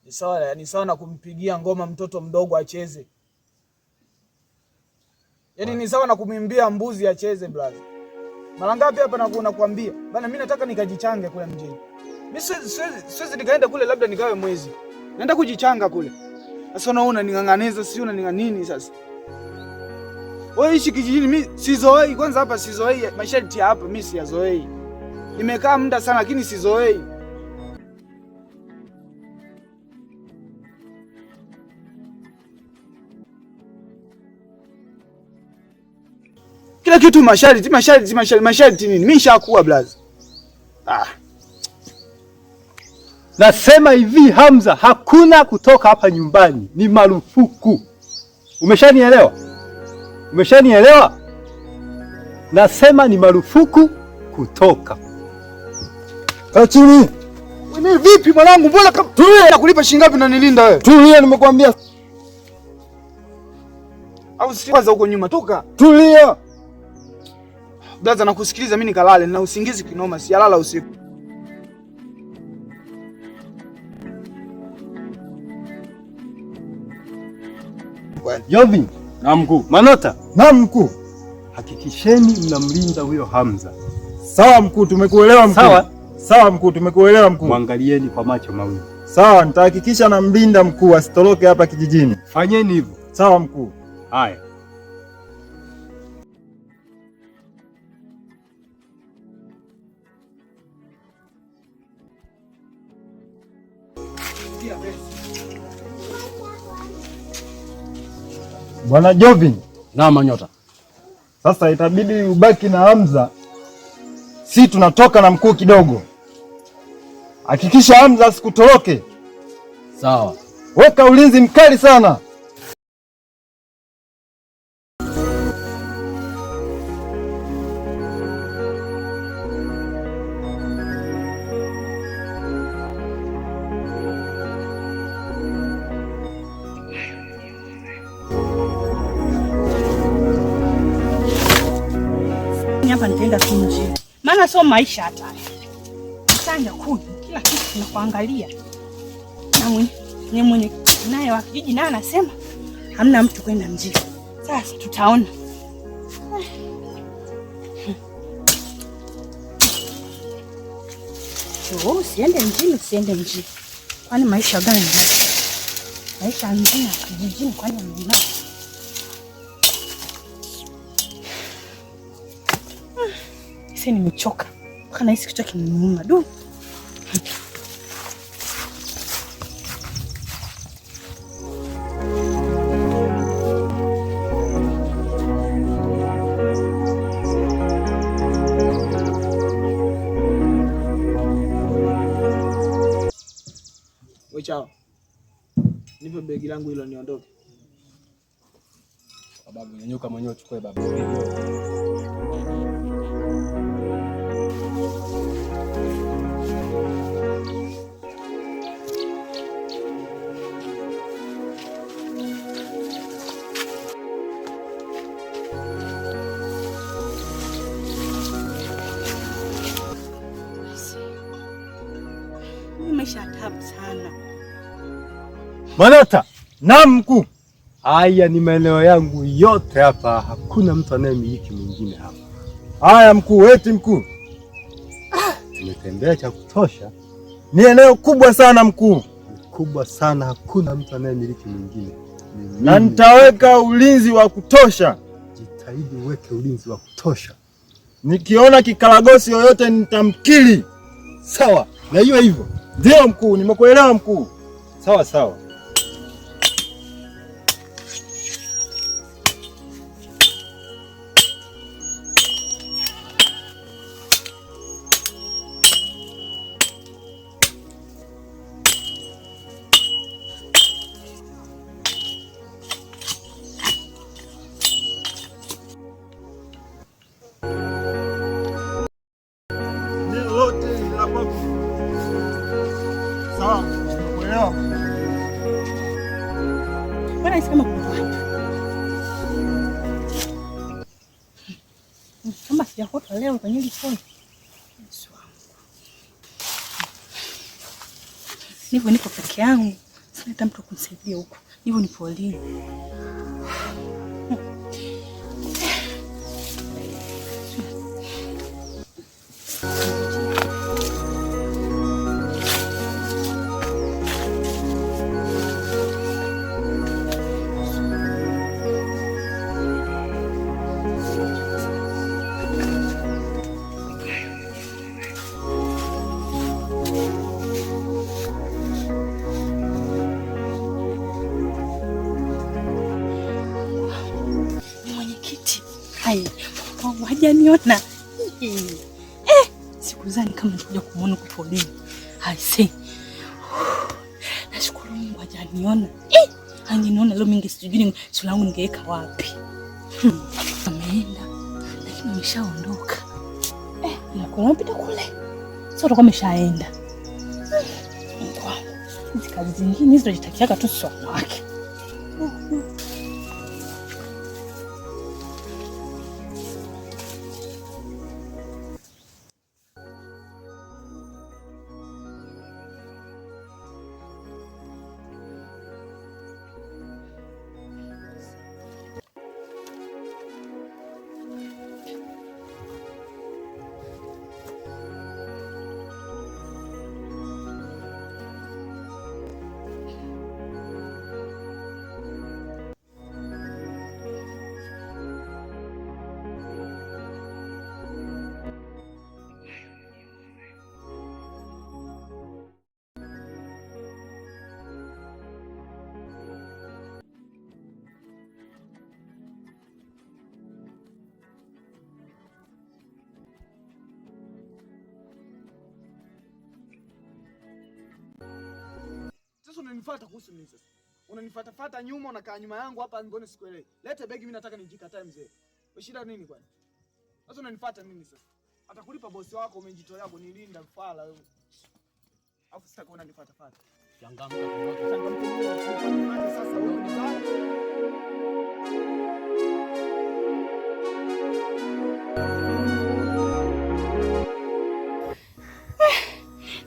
Ni sawa na kumpigia ngoma mtoto mdogo acheze. Yaani ni sawa na kumwimbia mbuzi acheze brother. Mara ngapi hapa nakuambia? Bana mimi nataka nikajichange kule mjini. Mimi siwezi nikaenda kule labda nikawe mwezi. Naenda kujichanga kule. Sasa unaona ning'ang'aniza sio na nini sasa? Wewe ishi kijijini mimi sizoei kwanza hapa sizoei masharti ya hapa mimi siyazoei. Nimekaa muda sana lakini sizoei. Kila kitu masharti nini? Mimi nishakuwa blaza. Nasema hivi Hamza, hakuna kutoka hapa nyumbani, ni marufuku. Umeshanielewa? Umeshanielewa? Nasema ni marufuku kutoka. Chini. Wewe vipi mwanangu? Mbona tulia nakulipa shilingi ngapi na nilinda wewe? Tulia nimekwambia. Au si kwanza huko nyuma toka. Tulia. Blaza nakusikiliza mimi nikalale na usingizi kinoma sialala usiku. Jovin. Na mkuu. Manota. Na mkuu. Hakikisheni mnamlinda huyo Hamza. Sawa mkuu, tumekuelewa mkuu. Sawa. Sawa mkuu, tumekuelewa mkuu. Mwangalieni kwa macho mawili. Sawa, nitahakikisha namlinda mkuu asitoroke hapa kijijini. Fanyeni hivyo. Sawa mkuu. Haya. Bwana Jovin. Na Manyota. Sasa itabidi ubaki na Hamza. Si tunatoka na mkuu kidogo. Hakikisha Hamza asikutoroke. Sawa. Weka ulinzi mkali sana. Hapa nitaenda kunje. Maana sio maisha hata. Mtanja kuni kila kitu tunakuangalia. Na mwenye naye wa kijiji naye anasema hamna mtu kwenda mjini. Sasa tutaona. Usiende mjini. Kwani maisha gani? Maisha mjini na kijijini kwani mjini? Sasa nimechoka. Kana hisi kichwa kinaniuma du. Wewe chao. Nipe begi langu hilo niondoke. Babu nyanyuka mwenyewe uchukue babu. Tabu sana. Manota. Na mkuu. Haya ni maeneo yangu yote hapa, hakuna mtu anayemiliki mwingine hapa. Haya mkuu, eti mkuu. Tumetembea cha kutosha. Ni eneo kubwa sana mkuu. Kubwa sana, hakuna mtu anayemiliki mwingine. Na nitaweka ulinzi wa kutosha. Jitahidi uweke ulinzi wa kutosha. Nikiona kikaragosi yoyote nitamkili. Sawa, na hiyo hivyo. Ndio mkuu, nimekuelewa mkuu. Sawa sawa. Sawa, nimekuelewa. Bwana isema kwa watu. Kama sijakota leo kwenye hili phone. Niko peke yangu. Sina hata mtu kunisaidia huko. Hivyo ni polini. Hajaniona. Sikuzani kama nitakuja kumuona kwa polini. Haisi. Nashukuru Mungu hajaniona. Angeniona leo mingi sijui sura yangu ningeweka wapi. Ameenda. Lakini ameshaondoka. Yuko wapi kule? Sio kama ameshaenda. Hizi kazi zingine hizo zitakiaka tu sio wake. Sasa unanifuata kuhusu nini sasa? Unanifuata nyuma, unakaa nyuma yangu hapa, mbona sikuelewi? Lete begi, mimi nataka nijikatae mzee. Wewe shida nini kwani? Sasa unanifuata nini sasa? Atakulipa bosi wako, umejitolea kunilinda fala wewe. Alafu sasa kwa unanifuata. Changamka sasa wewe ni baya.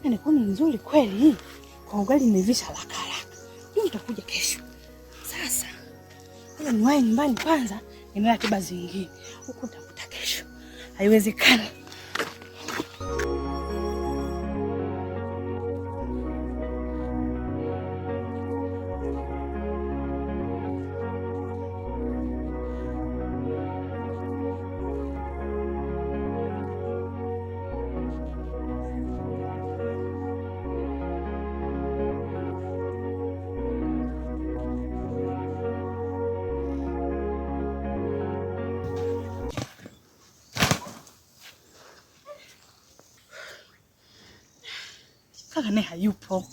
Nani kwa nzuri kweli? Kwa ugali nimevisha haraka. Mimi nitakuja kesho. Sasa, kama niwahi nyumbani kwanza, nina ratiba zingine. Huko nitakuta kesho. Haiwezekani. Kaka naye hayupo.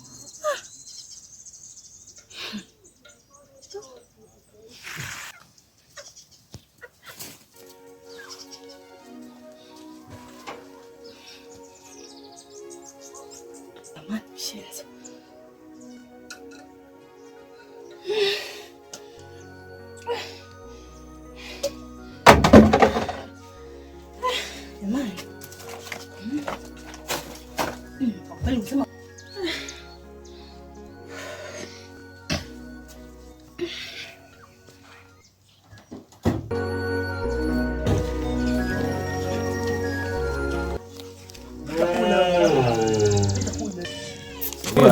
Amani mshenzi. Amani. Kweli msema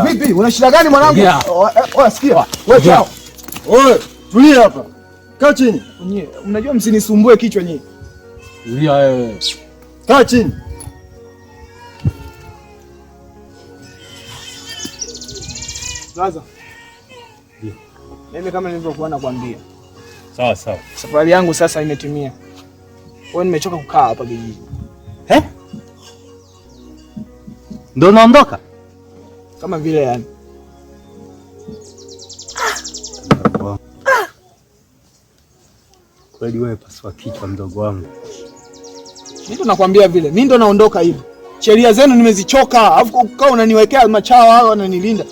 vipi? Una shida gani mwanangu? Oya sikia. Wewe chao. Oye, tulia hapa. Kaa chini. Mnajua msinisumbue kichwa nyinyi. Tulia wewe. Kaa chini. Sasa. Mimi kama nilivyokuwa nakwambia. Sawa sawa. Safari yangu sasa imetimia. Wewe nimechoka kukaa hapa kijiji. Ndio naondoka? Kama vile yani. Kweli wewe paswa kichwa mdogo wangu. Mimi ndo nakwambia vile. Mimi ndo naondoka hivi. Sheria zenu nimezichoka. Alafu ukao unaniwekea machawa hao wananilinda.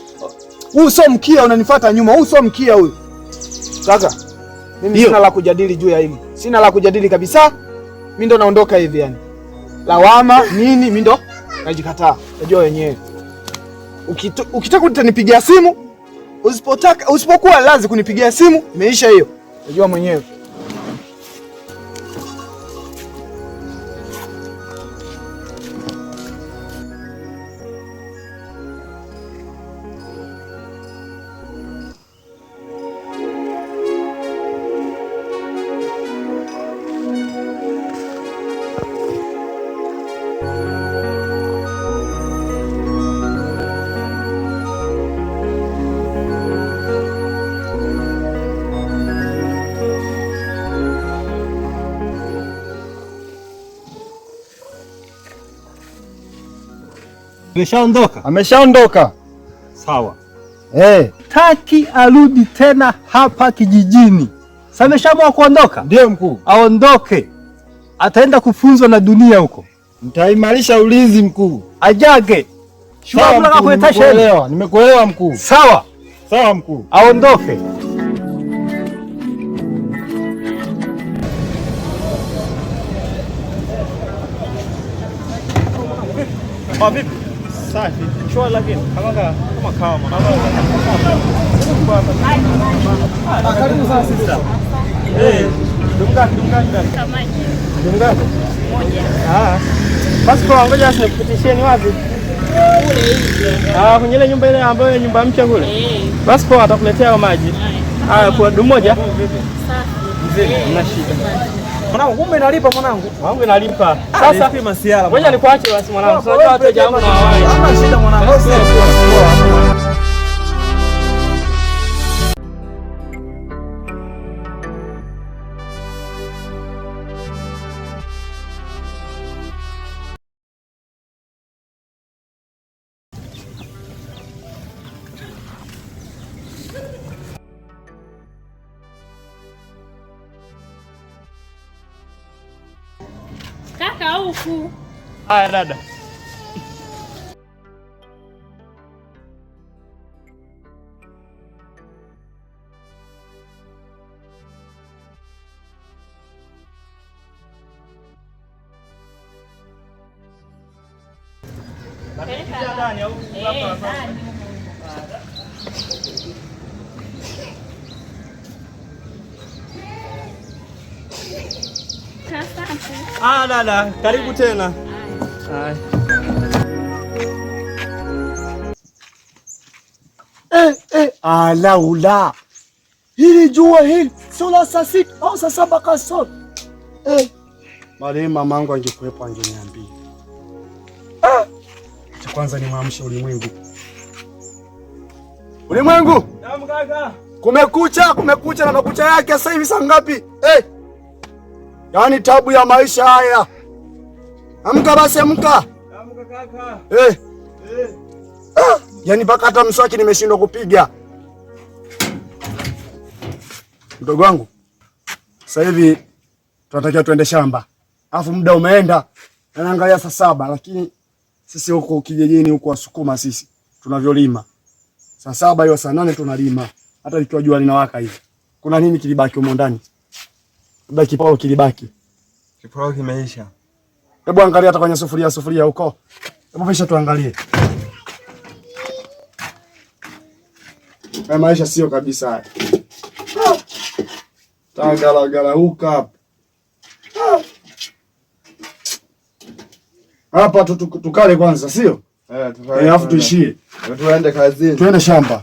Huyu sio mkia unanifuata nyuma. Huyu sio mkia huyu. Kaka, mimi sina la kujadili juu ya hili. Sina la kujadili kabisa. Mimi ndo naondoka hivi yani. Lawama nini mimi ndo najikataa. Unajua wenyewe. Ukitaka utanipigia simu, Usipokuwa lazi kunipigia simu, imeisha hiyo. Unajua mwenyewe. Ameshaondoka? Ameshaondoka. Sawa. Taki arudi tena hapa kijijini. Sasa ameshaamua kuondoka? Ndio mkuu. Aondoke. Ataenda kufunzwa na dunia huko. Mtaimarisha ulinzi mkuu. Ajage. Nimekuelewa mkuu. Sawa. Sawa mkuu. Aondoke. Vipi? Safi. Chua lakini kama kawa karibu sana sisi. Dunga. Moja. Basi kwa ngoja sasa nikupitisheni wapi? Kule hivi. Kwenye ile nyumba ile ambayo nyumba mpya kule. Basi kwa atakuletea maji. Kwa dumu moja. Safi. Mzee, mna shida. Mwanangu, kumbe nalipa mwanangu. Wangu inalipa. Sasa ngoja nikuache basi mwanangu. Unajua wateja wangu na wao. Hapana shida mwanangu. Kaka huku. Haya dada. Dada, karibu tena. Laula. Hili jua hili sio la saa 6 au saa 7 kasoro. Marehemu mamangu angekuwepo angeniambia. Cha kwanza ni maamsha ulimwengu. Ulimwengu! Naam kaka. Kumekucha na makucha yake sasa hivi saa ngapi? Yaani tabu ya maisha haya. Amka basi amka. Amka kaka. Yaani mpaka hata mswaki nimeshindwa kupiga. Mdogo wangu. Sasa hivi tunatakiwa tuende shamba. Alafu muda umeenda. Na naangalia saa 7 lakini sisi huko kijijini huko Wasukuma sisi tunavyolima. Saa 7 hiyo saa 8 tunalima. Hata likiwa jua linawaka hivi. Kuna nini kilibaki humo ndani? Labda kipao kilibaki. Kipao kimeisha. Hebu angalia hata kwenye sufuria huko. Hebu pisha tuangalie. Maisha sio kabisa haya. Tagala huka hapa. Hapa tukale kwanza, sio? Tukale. Alafu tuishie. Tuende kazini. Tuende shamba.